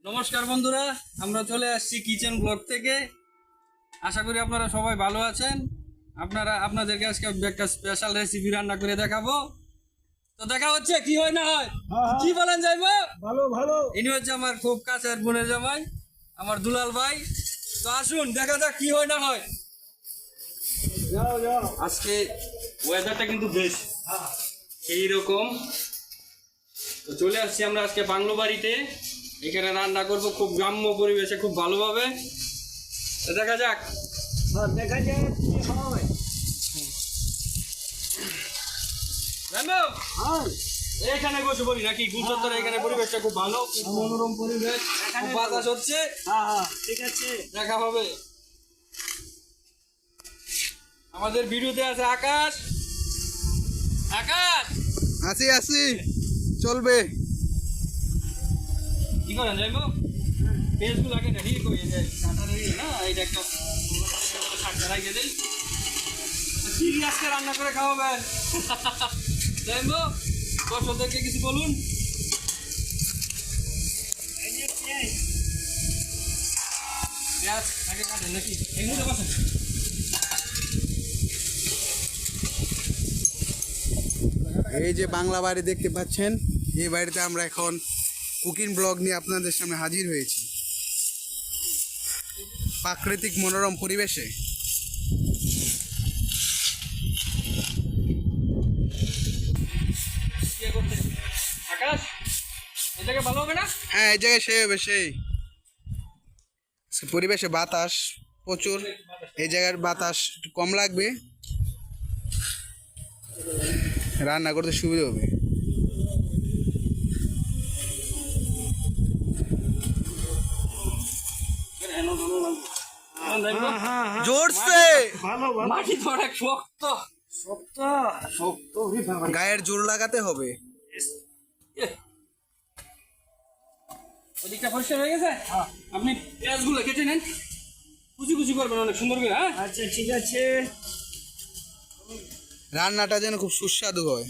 নমস্কার বন্ধুরা, আমরা চলে আসছি কিচেন ব্লগ থেকে। আশা করি আপনারা সবাই ভালো আছেন। আপনাদেরকে আজকে একটা স্পেশাল রেসিপি রান্না করে দেখাবো। তো দেখা হচ্ছে কি হয় না হয়। কি বলেন যাইবো? ভালো ভালো। ইনি হচ্ছে আমার খুব কাছের বোনের জামাই, আমার দুলাল ভাই। তো আসুন দেখা যাক কি হয় না হয়। যাও যাও। আজকে ওয়েদারটা কিন্তু বেশ এইরকম। তো চলে আসছি আমরা আজকে বাংলো বাড়িতে। এখানে রান্না করব খুব গ্রাম্য পরিবেশে, খুব ভালোভাবে। তো দেখা যাক। দেখা যাক কি হয়। জানো হ্যাঁ, এখানে বসে পড়ি নাকি গুলচত্বরে? এখানে পরিবেশটা খুব ভালো, খুব মনোরম পরিবেশ, খুব বাতাস হচ্ছে। হ্যাঁ, ঠিক আছে। দেখা হবে। আমাদের ভিডিওতে আছে আকাশ। আকাশ আসি আসি চলবে। কি করেন যাইবো? পেঁয়াজগুলো আগে রেডি করে যায়, কাটা রেডি না, এইটা একটা শাকটা রাখিয়ে দিই। কি আজকে রান্না করে খাওয়াবেন? যাইবো দর্শকদেরকে কিছু বলুন। এই যে পেঁয়াজ। পেঁয়াজ আগে কাটেন নাকি এই মুহূর্তে বসেন? এই যে বাংলা বাড়ি দেখতে পাচ্ছেন, এই বাড়িতে আমরা এখন কুকিং ব্লগ নিয়ে আপনাদের সামনে হাজির হয়েছি প্রাকৃতিক মনোরম পরিবেশে। ইয়ে করতে আকাশ এই জায়গায় ভালো হবে না? হ্যাঁ, এই জায়গায় সেই হবে সেই পরিবেশে বাতাস প্রচুর। এই জায়গার বাতাস একটু কম লাগবে, রান্না করতে সুবিধা হবে। জোরছে ভালো ভালো। মাটি তো অনেক শক্ত। শক্ত শক্ত গায়ের জোর লাগাতে হবে। ওদিকটা পরিষ্কার হয়ে গেছে? আপনি পেঁয়াজগুলো কেটে নেন, কুচি কুচি করবেন অনেক সুন্দর করে। হ্যাঁ আচ্ছা ঠিক আছে। রান্নাটা যেন খুব সুস্বাদু হয়।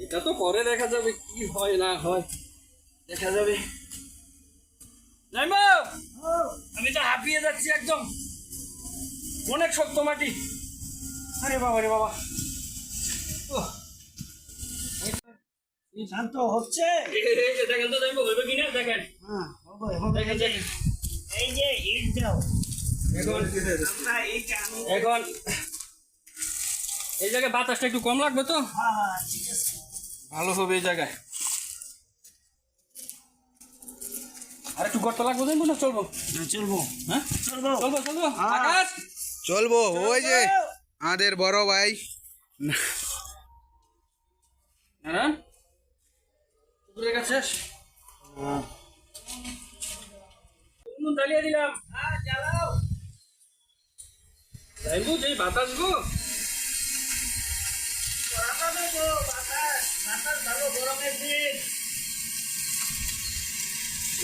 এটা তো পরে দেখা যাবে কি হয় না হয়, দেখা যাবে। নাইমা আমি তো হাঁপিয়ে যাচ্ছি একদম, অনেক শক্ত মাটি। আরে বাবা রে বাবা। ওহ, শান্ত হচ্ছে। এই যে দেখেন তো যাইবো হইবে কিনা দেখেন। হ্যাঁ, হবে হবে। দেখেন দেখেন এই যে ইট দাও। এখন আমরা এইটা আমি। এখন এই জায়গায় বাতাসটা একটু কম লাগবে তো হ্যাঁ হ্যাঁ, ঠিক আছে। ভালো হবে এই জায়গায়। আর একটু গর্ত লাগবে দেখবো না? চলবো? চলবো। হ্যাঁ চলবো। চলবো চলবো। হ্যাঁ। আকাশ চলবো। ওই যে আমাদের বড় ভাই নারায়ণ পুকুরের কাছে জ্বালিয়ে দিলাম। হ্যাঁ, জ্বালাও। যাইবো যে বাতাস গো। কড়াটা দেবো, বাতাস বাতাস ভালো গরমের দিন।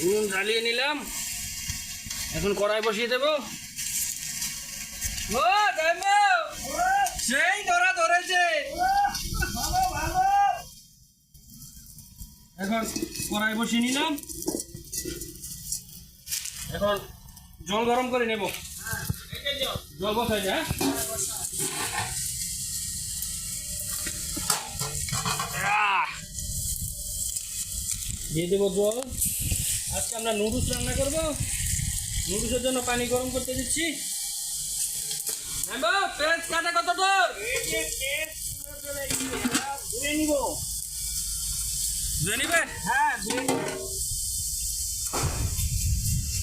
উনুন জ্বালিয়ে নিলাম, এখন কড়াই বসিয়ে দেবো। ও যাইবো, সেই ধরা ধরেছে। ভালো ভালো। এখন কড়াই বসিয়ে নিলাম, এখন জল গরম করে নেব। হ্যাঁ, এই যে যাও। জল বসাই যায়। দিয়ে দেবো জল। আজকে আমরা নুডলস রান্না করব। নুডলসের জন্য পানি গরম করতে দিচ্ছি। পেঁয়াজ কাটা কত তোর? এই যে পেট পুরো চলে গেছে, এবার ধুয়ে নিব। ধুয়ে নিবেন? হ্যাঁ, ধুয়ে নিব।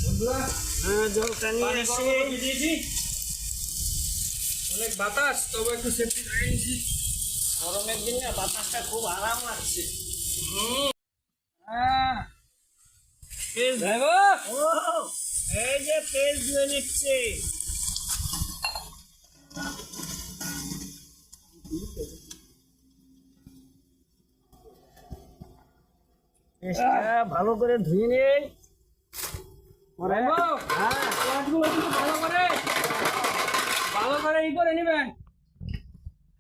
বন্ধুরা হ্যাঁ, জলটা নিয়ে পানি আসি। গরম করতে দিয়েছি। অনেক বাতাস, তবে একটু সেফটি লাগিয়েছি। গরমের দিন না বাতাসটা খুব আরাম লাগছে। হ্যাঁ ও, এই যে পেজ ধুয়ে নিচ্ছে। পেস্টটা ভালো করে ধুয়ে নেই। হ্যাঁ, পেঁয়াজগুলো কিন্তু ভালো করে ই করে নিবেন,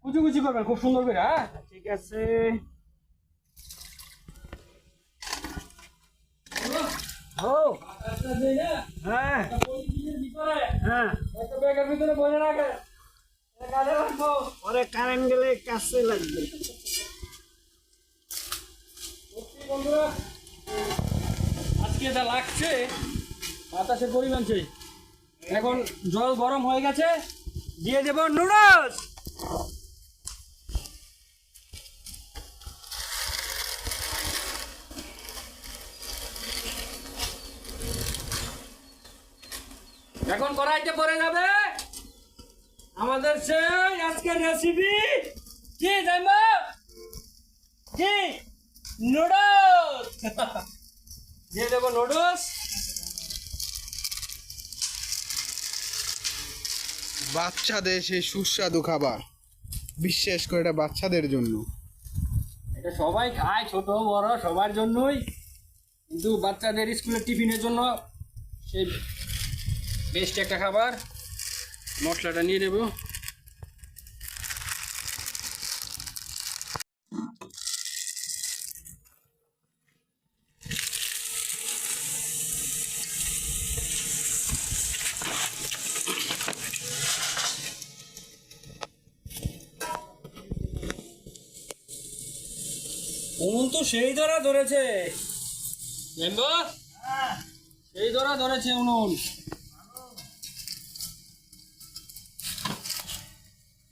কুচি কুচি করবেন খুব সুন্দর করে। হ্যাঁ ঠিক আছে। ও বাতাসটা দেই না হ্যাঁ একটা পলিথিনের ভিতরে হ্যাঁ একটা ব্যাগের ভিতরে বলে রাখে এটা কাজে রাখবো। পরে কারেন্ট গেলে কাছে লাগবে। সত্যি বন্ধুরা আজকে যা লাগছে বাতাসের পরিমাণ সেই। এখন জল গরম হয়ে গেছে, দিয়ে দেব নুডলস। এখন কড়াইতে পড়ে যাবে আমাদের সেই আজকের রেসিপি কি জানবো কি নুডলস। দিয়ে দেবো নুডলস। বাচ্চাদের সেই সুস্বাদু খাবার, বিশেষ করে এটা বাচ্চাদের জন্য। এটা সবাই খায়, ছোট বড় সবার জন্যই, কিন্তু বাচ্চাদের স্কুলের টিফিনের জন্য সেই বেস্ট একটা খাবার। মশলাটা নিয়ে নেব। উনুন তো সেই ধরা ধরেছে মেম্বার, সেই ধরা ধরেছে উনুন।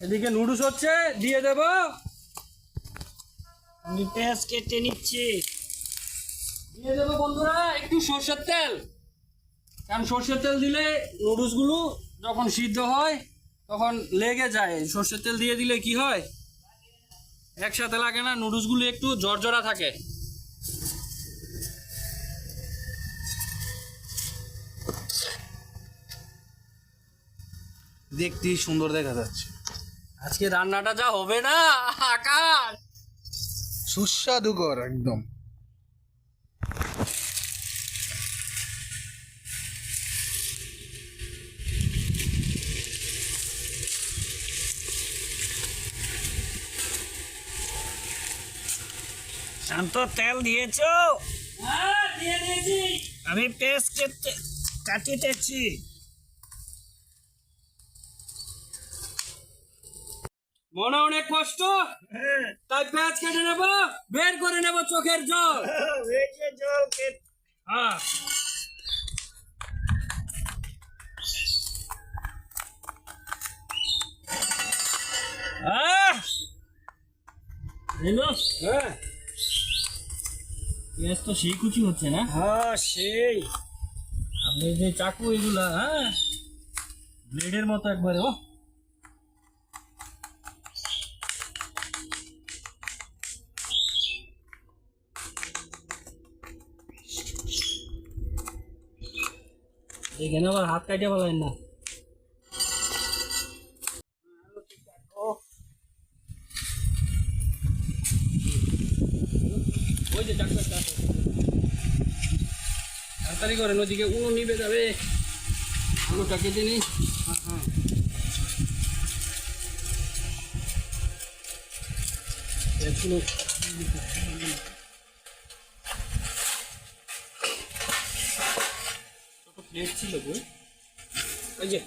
এদিকে নুডলস হচ্ছে, দিয়ে দেব। আমি পেঁয়াজ কেটে নিচ্ছি। দিয়ে দেবো বন্ধুরা একটু সর্ষের তেল, কারণ সর্ষের তেল দিলে নুডলসগুলো যখন সিদ্ধ হয় তখন লেগে যায়। সর্ষের তেল দিয়ে দিলে কি হয়, একসাথে লাগে না, নুডলসগুলো একটু জর্জরা থাকে। দেখতেই সুন্দর দেখা যাচ্ছে। আজকে রান্নাটা যা হবে না আকাশ, সুস্বাদুকর একদম। শান্ত তেল দিয়েছো? হ্যাঁ দিয়ে দিয়েছি। আমি পেঁয়াজ কেটে কাটিতেছি। মনে অনেক কষ্ট, তাই পেঁয়াজ কেটে নেব, বের করে নেব চোখের জল। এই যে জল কেটে হ্যাঁ হ্যাঁ পেঁয়াজ তো সেই কুচি হচ্ছে না। হ্যাঁ সেই আপনি যে চাকু এগুলা, হ্যাঁ ব্লেডের মতো একবারে। ও এখানে আবার হাত কাটে বলেন না। ওই যে চাকু একটা আছে। তাড়াতাড়ি করেন, ওদিকে উনো নিবে যাবে। আলুটা কেটে নিই। হ্যাঁ এগুলো ছোট প্লেট ছিল বই, ওই যে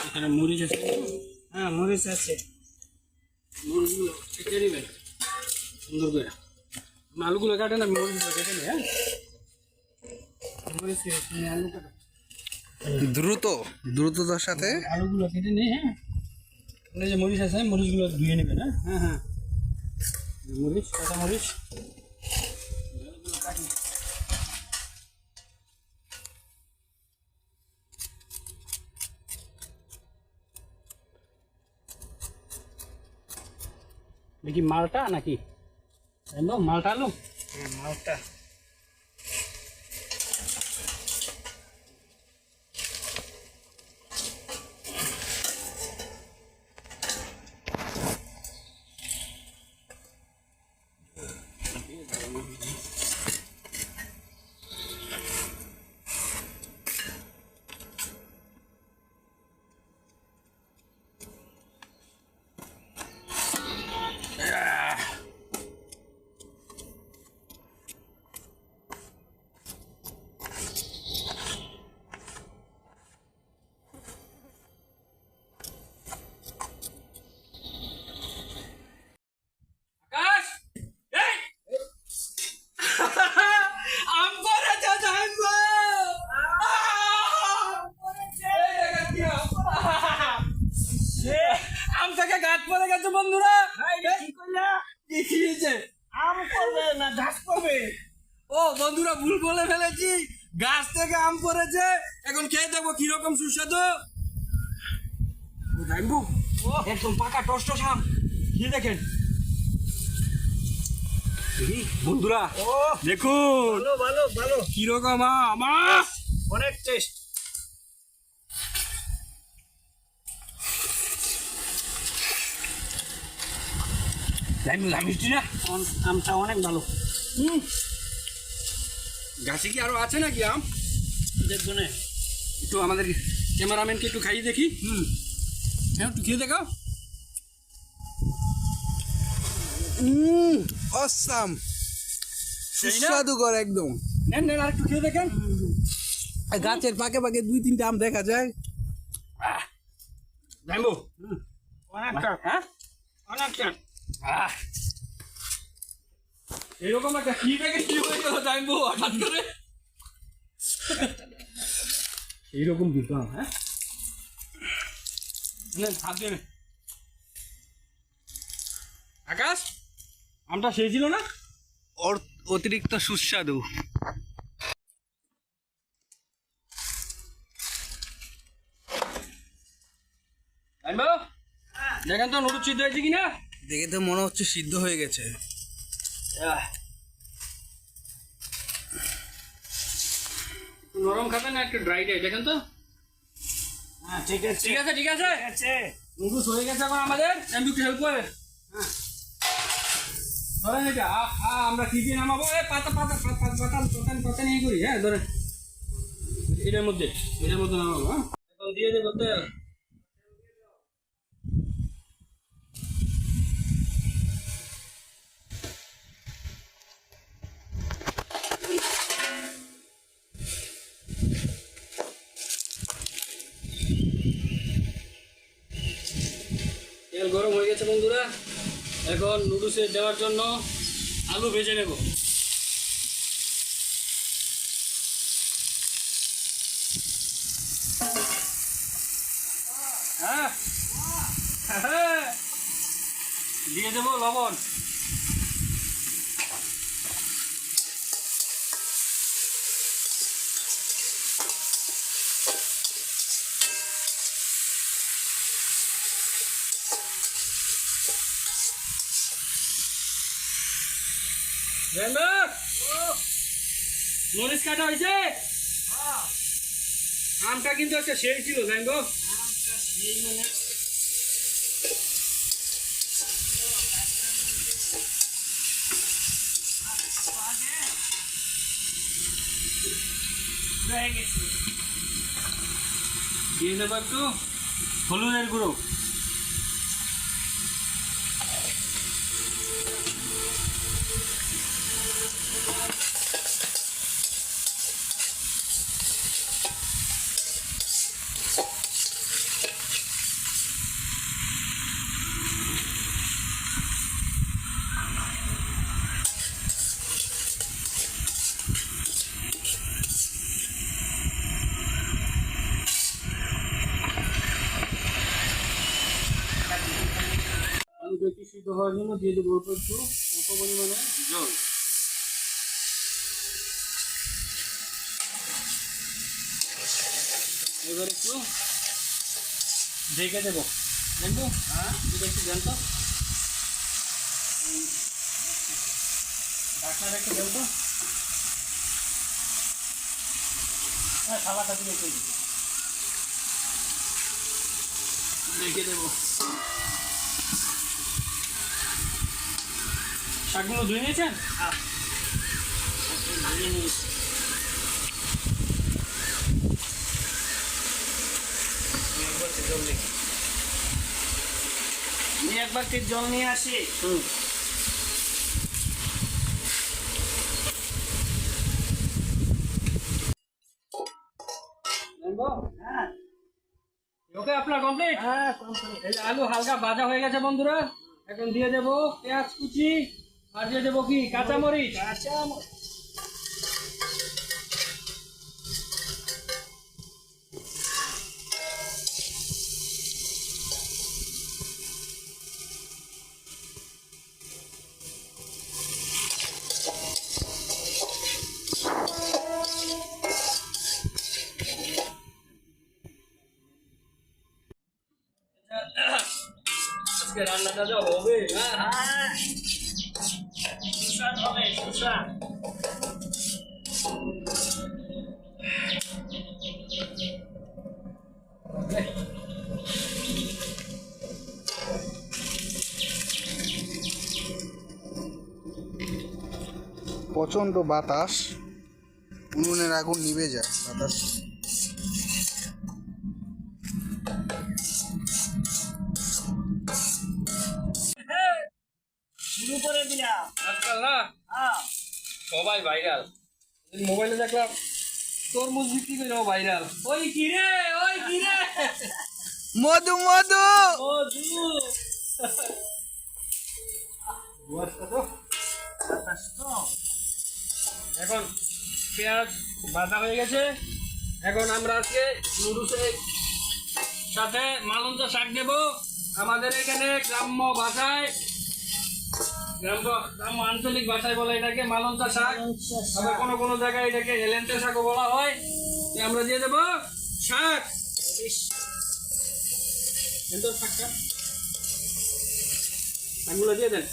এখানে মরিচ আছে। হ্যাঁ মরিচ আছে। মরিচগুলো কেটে নেবেন সুন্দর করে। আলুগুলো কাটেন, আমি মরিচগুলো কেটে নিই। হ্যাঁ মরিচ আলু কাটো, দ্রুততার সাথে আলুগুলো কেটে নিই। হ্যাঁ এই যে মরিচ আছে, মরিচগুলো ধুয়ে নেবেন। হ্যাঁ হ্যাঁ হ্যাঁ মরিচ, কাঁচা মরিচ। দেখি মালটা নাকি একদম মালটা আলু। হ্যাঁ মালটা বন্ধুরা ভাই রে, কি করলা? কি খেয়েছে? আম করবে না ঘাস করবে? ও বন্ধুরা, ভুল বলে ফেলেছি, গাছ থেকে আম পড়েছে। এখন খেয়ে দেখবো কিরকম সুস্বাদু। জানবো একদম পাকা টস টস আম, খেয়ে দেখেন। এই বন্ধুরা ও দেখুন ভালো ভালো ভালো, কিরকম আম। আহ! অনেক টেস্ট। মিষ্টি না? আমটা অনেক ভালো। গাছে কি আরো আছে নাকি আম? দেখবো না। একটু আমাদের ক্যামেরাম্যানকে একটু খাইয়ে দেখি। হ্যাঁ, একটু খেয়ে দেখাও। অসাম, সেই না? সুস্বাদুকর একদম। নেন নেন, আর একটু খেয়ে দেখেন। আর গাছের পাকে পাকে 2-3টে আম দেখা যায়। জানবো অনেকটা হ্যাঁ, অনেকটা। এরকম একটা কি প্যাকেট কি হয়ে গেল জানবো হঠাৎ করে। এইরকম দিতাম, হ্যাঁ নেন, হাত দিয়ে নে। আকাশ, আমটা সেই ছিল না? অতিরিক্ত সুস্বাদু। জানবো দেখেন তো নুডুল সিদ্ধ হয়েছে কিনা। দেখে তো মনে হচ্ছে সিদ্ধ হয়ে গেছে। নরম খাবেন না একটু ড্রাই টাই, দেখেন তো। হ্যাঁ ঠিক আছে ঠিক আছে ঠিক আছে, ঠিক আছে। নুডলস হয়ে গেছে। এখন আমাদের আমি একটু হেল্প করে ধরেন এটা। আমরা কি দিয়ে নামাবো? পাতা পাতা পাতা পাতা পাতা পাতা নিয়ে করি। হ্যাঁ ধরেন এটার মধ্যে নামাবো। হ্যাঁ, এখন দিয়ে দেবো তেল। তেল গরম হয়ে গেছে বন্ধুরা। এখন নুডলসে দেওয়ার জন্য আলু ভেজে নেব। হ্যাঁ হ্যাঁ, দিয়ে দেবো লবণ। মরিচ কাটা হয়েছে। আমটা কিন্তু একটা সেই ছিল জানবো। হয়ে গেছে। দিয়ে দেবো একটু হলুদের গুঁড়ো। আলুটা একটু সিদ্ধ হওয়ার জন্য দিয়ে দেবো একটু অল্প পরিমাণে জল। এবার একটু ঢেকে দেবো। জানবো হ্যাঁ, এটা একটু জানতো ঢাকনাটা একটু জানতো। হ্যাঁ, থালাটা দিয়ে চলবে, ঢেকে দেবো। শাকগুলো ধুয়ে নিয়েছেন? ধুয়ে নিয়েছি। আমি একবার জল নিয়ে আসি। জানবো হ্যাঁ ওকে, আপনার কমপ্লিট। হ্যাঁ complete। এই যে আলু হালকা ভাজা হয়ে গেছে বন্ধুরা। এখন দিয়ে দেবো পেঁয়াজ কুচি, আর দিয়ে দেবো কি কাঁচামরিচ। কাঁচামরিচ। রান্নাটা যা হবে না হ্যাঁ সুস্বাদ হবে সুস্বাদ প্রচণ্ড বাতাস, উনুনের আগুন নিভে যায় বাতাস। শুরু করে দিলাম আজকাল না হ্যাঁ সবাই ভাইরাল। মোবাইলে দেখলাম তরমুজ বিক্রি করে ভাইরাল। ওই কিরে ওই কিরে মধু মধু ও দু বাতাস তো এখন পেঁয়াজ ভাজা হয়ে গেছে। এখন আমরা আজকে নুডলসের সাথে মালঞ্চা শাক দেব। আমাদের এখানে গ্রাম্য ভাষায় গ্রাম্য আঞ্চলিক ভাষায় বলে এটাকে মালঞ্চা শাক, আবার কোনো কোনো জায়গায় এটাকে হেলেন্টে শাকও বলা হয়। তো আমরা দিয়ে দেবো শাক, শাকটা শাকগুলো দিয়ে দেন।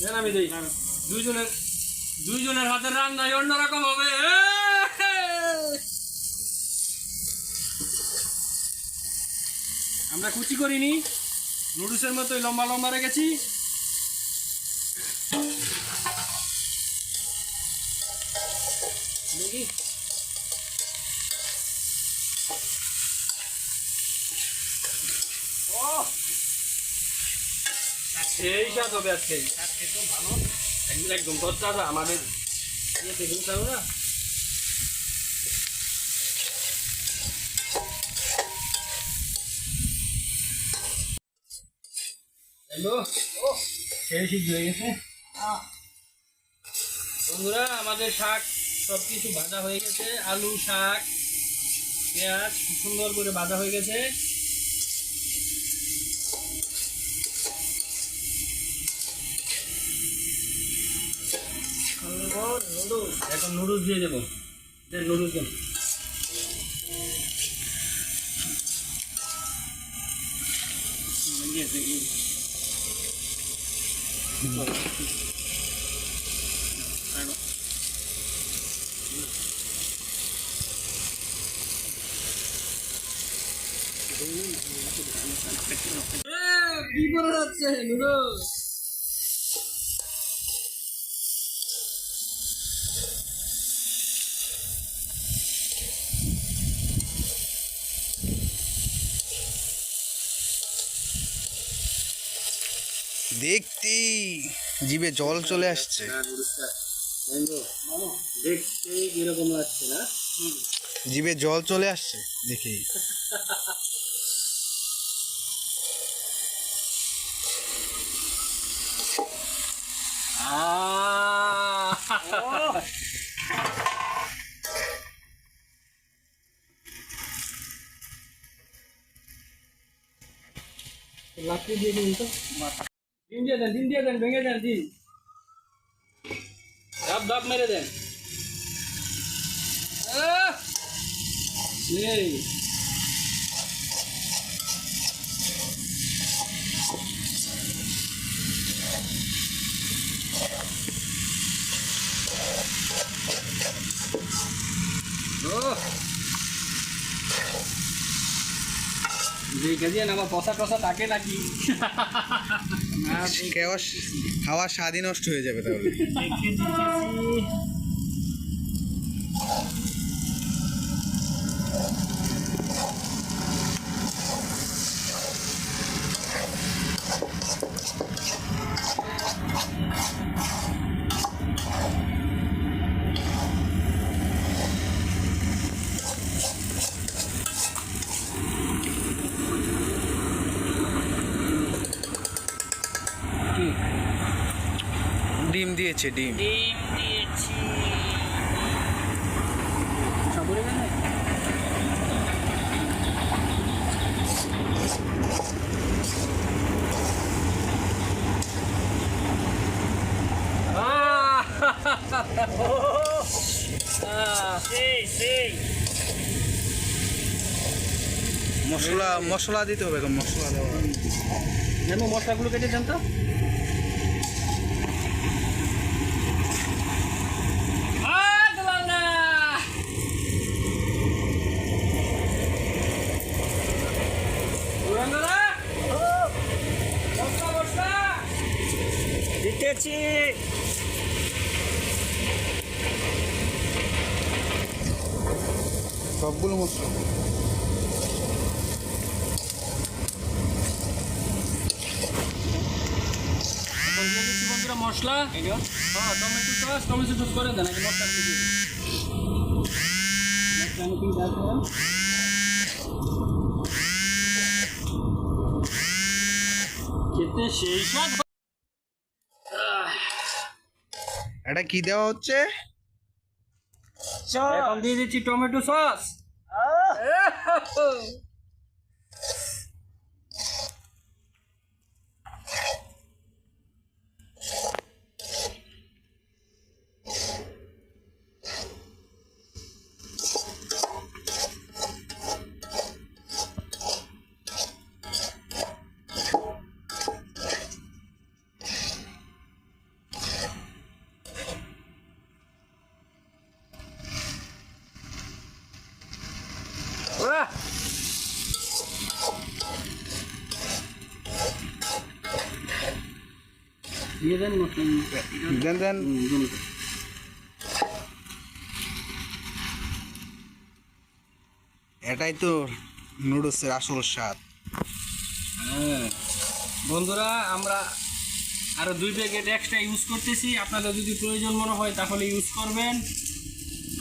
দেন আমি দিই। দুইজনের হাতের রান্নাই অন্যরকম হবে। আমরা কুচি করিনি, নুডলসের মতোই লম্বা লম্বা রেখেছি। দেখি ও সেই স্বাদ হবে আজকে। আজকে তো ভালো একদম তরতাজা আমাদের ইয়েতে পৌঁছাবো না। হ্যালো ও সেই সিদ্ধ হয়ে গেছে। বন্ধুরা আমাদের শাক সব কিছু ভাজা হয়ে গেছে। আলু শাক পেঁয়াজ খুব সুন্দর করে ভাজা হয়ে গেছে। এখন নুডলস দিয়ে দেবো। নুডলস দেন। কি করে যাচ্ছে নুডলস? দেখতেই জিভে জল চলে আসছে, দেখতেই কিরকম লাগছে না? জিভে জল চলে আসছে দেখি। লাকড়ি দিয়ে দিন তো। ডিম দিয়ে দেন ভেঙে দেন ডিম। ধাপ ধাপ মেরে দেন। এই আমার কষা টসা থাকে নাকি? খাওয়ার স্বাদই নষ্ট হয়ে যাবে তাহলে। ডিম দিয়েছে, ডিম ডিম দিয়েছি সেই সেই মশলা দিতে হবে তো, মশলা দেওয়া যেন মশলাগুলো কেটে দেন তো। দিলাম না। সুরেন্দ্রদা, মশলা মশলা দিতেছি। সবগুলো মশলা এখন দিয়ে দিচ্ছি বন্ধুরা মশলা। হ্যাঁ, টমেটো সস করে দেন, আগে মশলাগুলো দিয়ে দিন। মশলা আমি কিন্তু অ্যাড করলাম। খেতে সেই স্বাদ। এটা কি দেওয়া হচ্ছে? এখন দিয়ে দিচ্ছি টমেটো সস। দিয়ে দেন মশলা। দেন দেন। এটাই তো নুডলসের আসল স্বাদ। হ্যাঁ বন্ধুরা, আমরা আরো 2 প্যাকেট এক্সট্রা ইউজ করতেছি। আপনাদের যদি প্রয়োজন মনে হয় তাহলে ইউজ করবেন,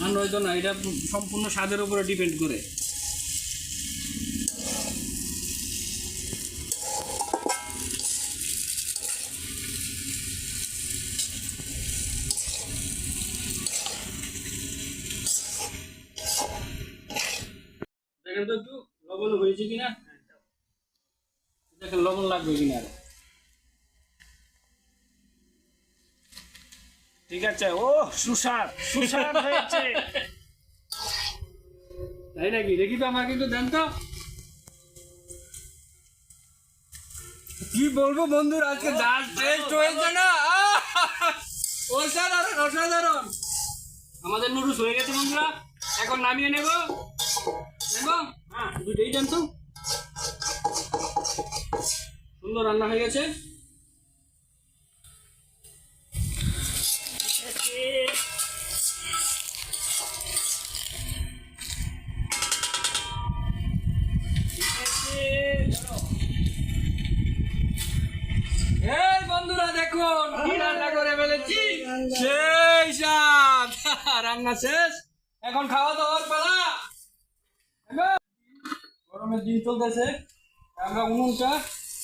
আর নয়তো না। এটা সম্পূর্ণ স্বাদের উপরে ডিপেন্ড করে। দেখেন তো একটু লবণ হয়েছে কিনা, দেখেন লবণ লাগবে কিনা। ঠিক আছে। ও সুস্বাদ সুস্বাদ হয়েছে। তাই নাকি? দেখি তো, আমাকে একটু দেন তো। কি বলবো বন্ধুরা, আজকে দারুণ টেস্ট হয়েছে না? অসাধারণ অসাধারণ। আমাদের নুডলস হয়ে গেছে বন্ধুরা, এখন নামিয়ে নেব। হ্যাঁ, দুটোই দেন তো। সুন্দর রান্না হয়ে গেছে। এই বন্ধুরা দেখুন কি রান্না করে ফেলেছি, সেই স্বাদ। রান্না শেষ, এখন খাওয়া দাওয়ার পালা। গরমের দিন চলতেছে, আমরা উনুনটা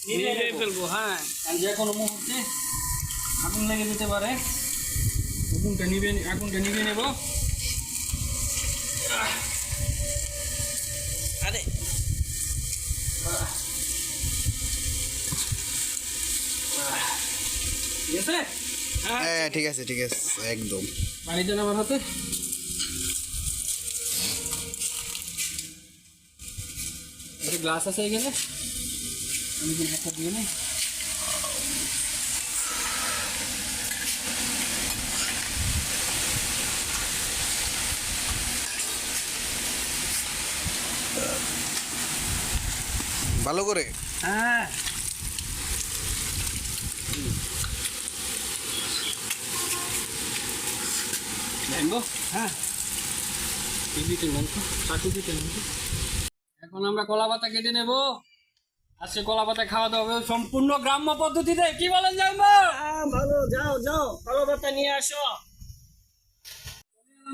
নিভিয়ে ফেলবো। হ্যাঁ, কারণ যে কোনো মুহূর্তে আগুন লেগে যেতে পারে। আগুনটা নিভিয়ে নেব। আরে ঠিক আছে? হ্যাঁ ঠিক আছে ঠিক আছে একদম। পানি দেন আমার হাতে। একটা গ্লাস আছে এখানে, আমি একটা দিয়ে নেই। ভালো করে। হ্যাঁ ম্যাঙ্গো। হ্যাঁ, এখন আমরা কলা পাতা কেটে নেব। আজকে কলা পাতা খাওয়া দাওয়া হবে সম্পূর্ণ গ্রাম্য পদ্ধতিতে। কি বলেন জানবো? ভালো, যাও যাও ভালো পাতা নিয়ে আসো।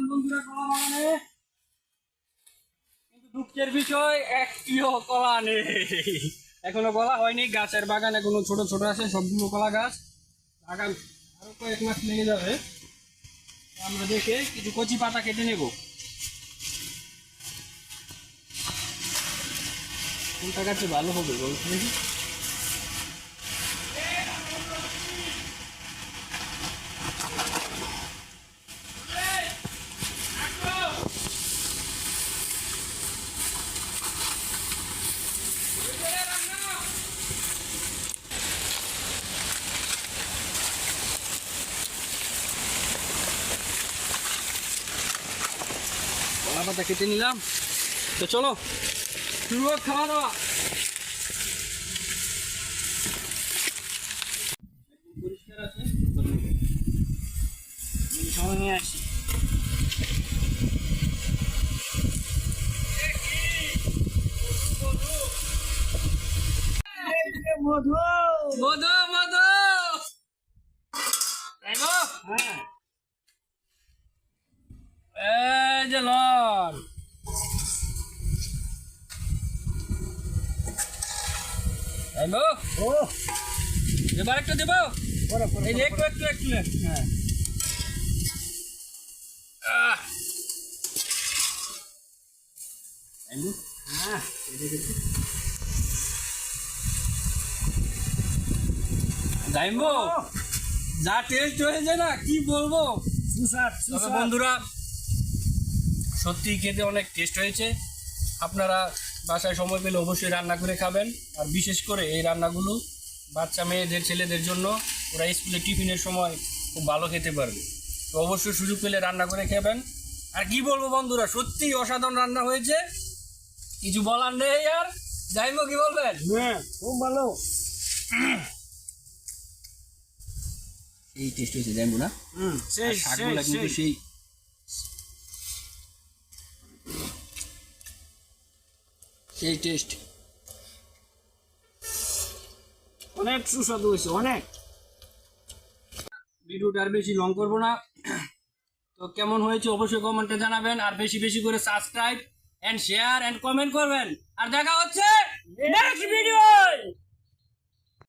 বন্ধুরা কলা বাগানে, কিন্তু দুঃখের বিষয় একটিও কলা নেই। এখনো কলা হয়নি, গাছের বাগান এখনো ছোট ছোট আছে সবগুলো কলা গাছ। আগাম আরো কয়েক মাস লেগে যাবে। আমরা দেখে কিছু কচি পাতা কেটে নেব। কোনটা কাছে ভালো হবে বলতে দেখি। পাতা কেটে নিলাম। তো চলো শুরু হোক খাওয়া দাওয়া। পরিষ্কার আছে, সময় নিয়ে আসি। মধু মধু মধু এই গো, হ্যাঁ এই যে লন এই গো, ও এবার একটু দেবো। পরে পরে এই যে একটু একটু একটু নে। হ্যাঁ আহ, এই গো, হ্যাঁ যাইবো যা টেস্ট হয়েছে না কি বলবো। সুসার তবে সুসার বন্ধুরা সত্যি খেতে অনেক টেস্ট হয়েছে। আপনারা বাসায় সময় পেলে অবশ্যই রান্না করে খাবেন। আর বিশেষ করে এই রান্নাগুলো বাচ্চা মেয়েদের ছেলেদের জন্য, ওরা স্কুলে টিফিনের সময় খুব ভালো খেতে পারবে। তো অবশ্যই সুযোগ পেলে রান্না করে খাবেন। আর কি বলবো বন্ধুরা, সত্যি অসাধারণ রান্না হয়েছে, কিছু বলার নেই। আর যাইবো কি বলবেন? হ্যাঁ খুব ভালো এই টেস্ট হয়েছে যাইবো না, সেই শাকগুলা সেই কিন্তু সেই সেই টেস্ট। অনেক সুস্বাদু হয়েছে অনেক। ভিডিওটা আর বেশি লং করবো না। তো কেমন হয়েছে অবশ্যই কমেন্টে জানাবেন। আর বেশি বেশি করে subscribe and share and comment করবেন। আর দেখা হচ্ছে নেক্সট ভিডিও।